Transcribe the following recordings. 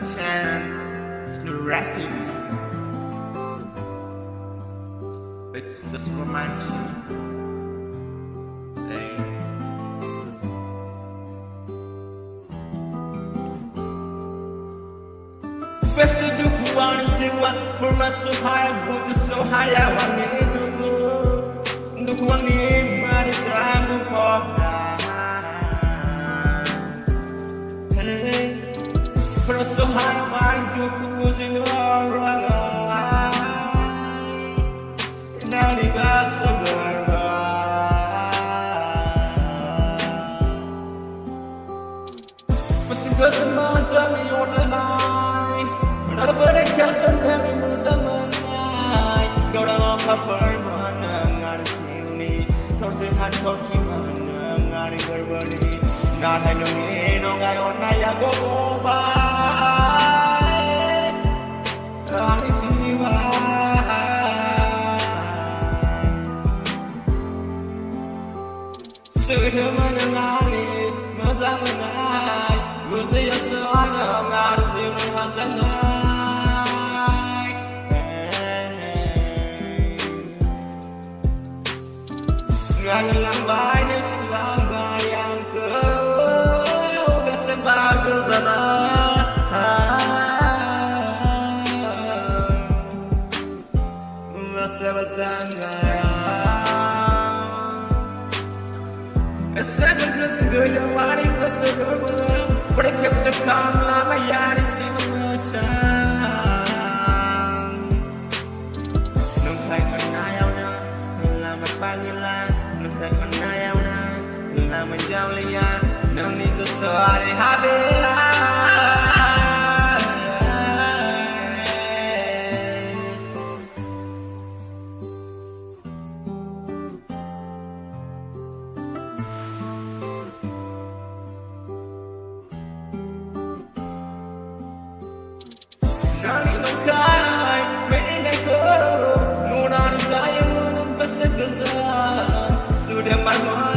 chant the rapping. It's just romantic. Hey. Bese Dukhu MxyZ for us so high, Bodo so high, I want to go. Dukhu MxyZ, my desire for for us so high, I want to go in our life. Now the gods of the but the girls are not telling me on the line. Nobody can send me to the night. Go down for fun, I'm see me. Don't say I'm talking, I'm everybody. Not I don't need no guy on I go by. I see why. So the man and I, Mazamana, was the son of God, the Lang bay nếu xin lang bay ang cơ Bese bagus sana Bese basanga Bese bagus gaya wani kesedoa Berkep depan lama ya di sini macam Nungkai kenayau na lama panggilan Nungkai kenayau na lama jauh liat Nung minggu sehari habis Nani nungkai, mene koro Nuna saya menang pesegezan Sudah mana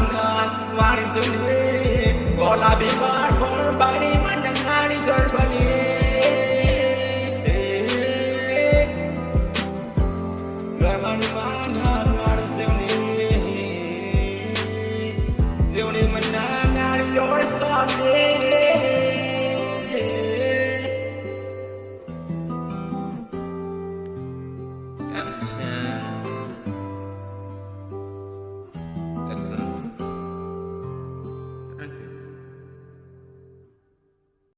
waris dunia Bola bimar berbari mendengar gerbani Germani mana waris dunia Dunia mendengar your song